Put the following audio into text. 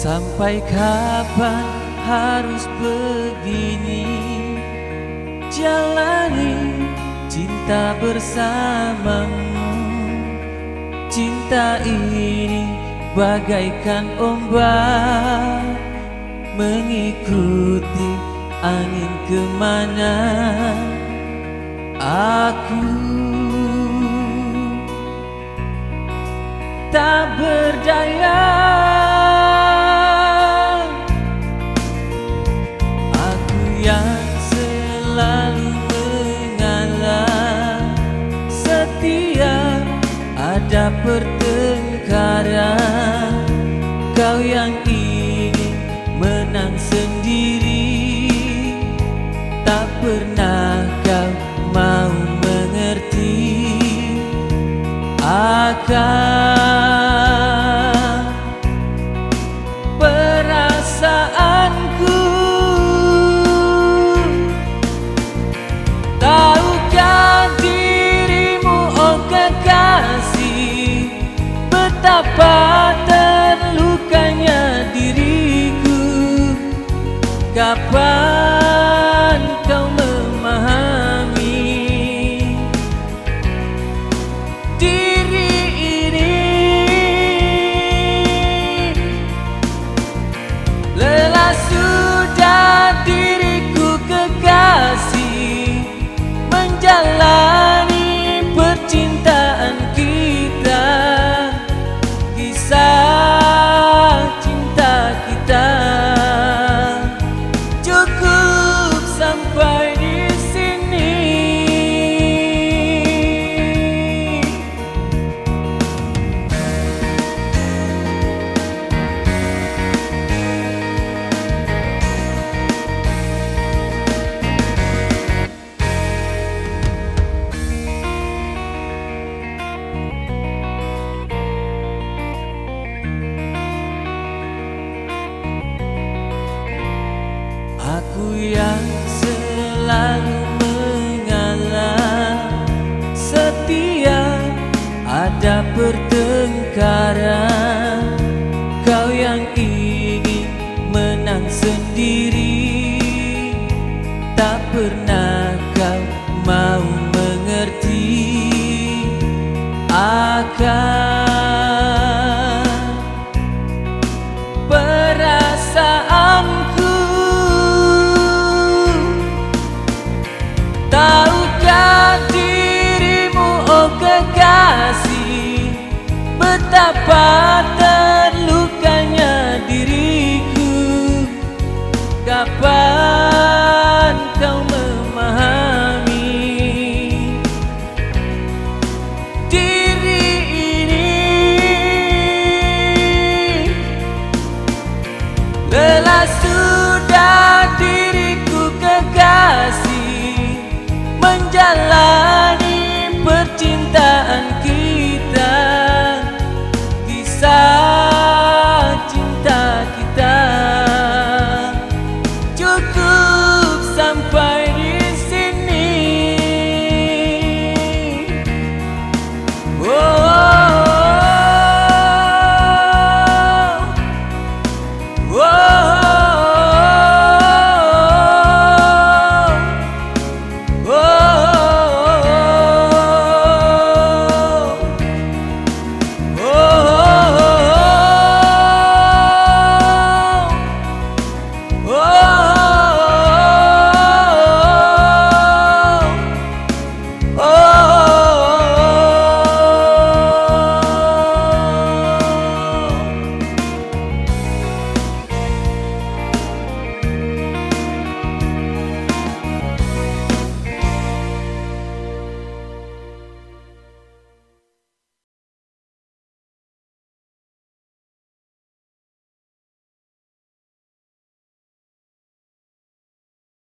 Sampai kapan harus begini, jalani cinta bersamamu. Cinta ini bagaikan ombak, mengikuti angin kemana. Aku tak berdaya, aku yang selalu mengalah. Setiap ada pertengkaran, kau yang ingin menang sendiri. Tak pernah kau mau mengerti akan perasaanku. Tahukah dirimu, oh kekasih, betapa terlukanya diriku. Kapan kau memahami diri ini? Lelah sudah diriku kekasih menjalani percintaan kita, kisah cinta kita. Cukup sampai di sini. Aku yang selalu mengalah. Setiap ada pertengkaran, kau yang ingin menang sendiri. Tak pernah kau mau mengerti akan